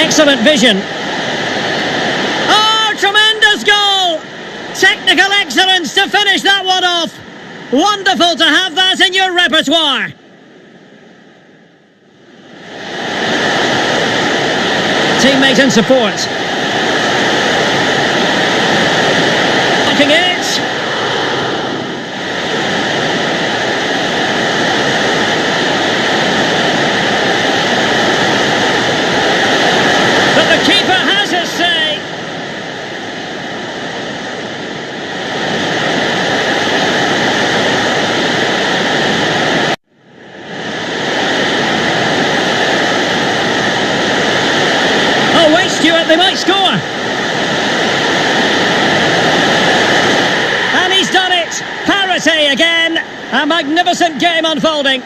Excellent vision. Oh, tremendous goal! Technical excellence to finish that one off. Wonderful to have that in your repertoire. Teammate and support. Blocking it. But the keeper has his say. Oh, wait, Stuart, they might score. And he's done it. Parity again. A magnificent game unfolding.